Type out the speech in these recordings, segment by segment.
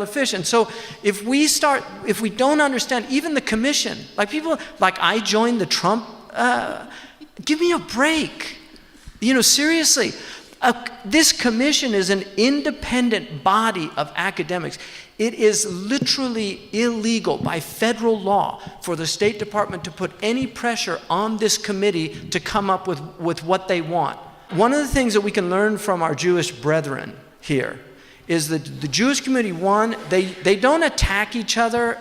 fish. And so if we don't understand, even the commission, like people, like I joined the Trump, give me a break. Seriously, this commission is an independent body of academics. It is literally illegal by federal law for the State Department to put any pressure on this committee to come up with what they want. One of the things that we can learn from our Jewish brethren here is that the Jewish community, one, they don't attack each other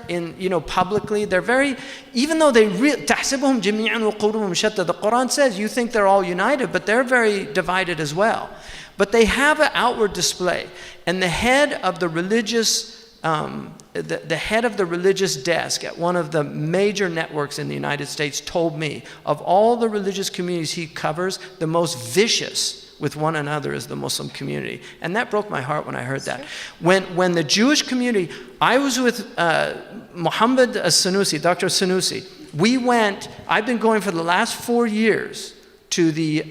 publicly. They're very, even though تَحْسَبُهُمْ جَمِيعًا وَقُلُوبُهُمْ شَتَّى. The Quran says you think they're all united, but they're very divided as well. But they have an outward display. And the head of the religious the head of the religious desk at one of the major networks in the United States told me, of all the religious communities he covers, the most vicious with one another is the Muslim community. And that broke my heart when I heard that. When the Jewish community, I was with Muhammad Sanusi, Dr. Sanusi. I've been going for the last 4 years to the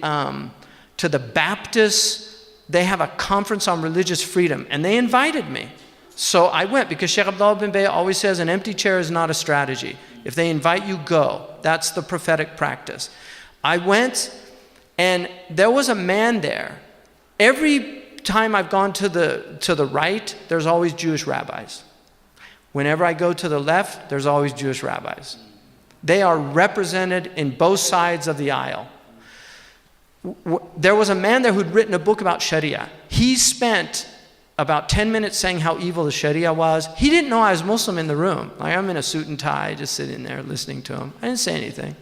Baptist. They have a conference on religious freedom, and they invited me. So I went because Sheikh Abdullah bin Bay always says an empty chair is not a strategy. If they invite you, go. That's the prophetic practice. I went, and there was a man there. Every time I've gone to the right, there's always Jewish rabbis. Whenever I go to the left, there's always Jewish rabbis. They are represented in both sides of the aisle. There was a man there who'd written a book about Sharia. He spent about 10 minutes saying how evil the Sharia was. He didn't know I was Muslim in the room. Like, I'm in a suit and tie, just sitting there listening to him. I didn't say anything.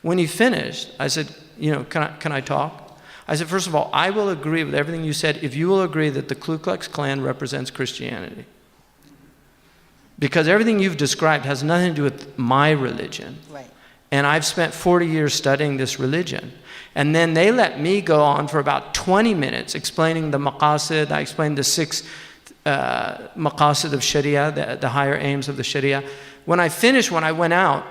When he finished, I said, can I talk? I said, first of all, I will agree with everything you said if you will agree that the Ku Klux Klan represents Christianity. Because everything you've described has nothing to do with my religion. Right. And I've spent 40 years studying this religion. And then they let me go on for about 20 minutes explaining the maqasid. I explained the 6 maqasid of Sharia, the higher aims of the Sharia. When I finished, when I went out,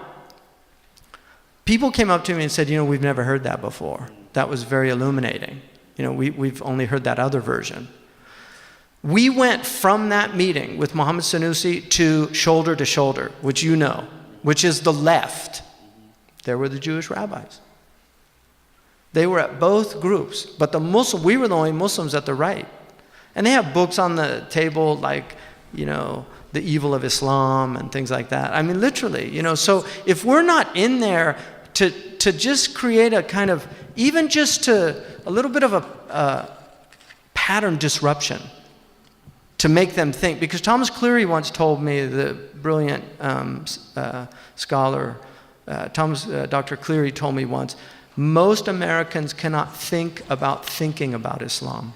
people came up to me and said, we've never heard that before. That was very illuminating. We've only heard that other version. We went from that meeting with Muhammad Sanusi to shoulder, which which is the left. There were the Jewish rabbis. They were at both groups, but we were the only Muslims at the right. And they have books on the table like, the evil of Islam and things like that. I mean, literally, so if we're not in there to just create a kind of, even just a little bit of a pattern disruption to make them think. Because Thomas Cleary once told me, the brilliant scholar, Dr. Cleary told me once, most Americans cannot think about thinking about Islam.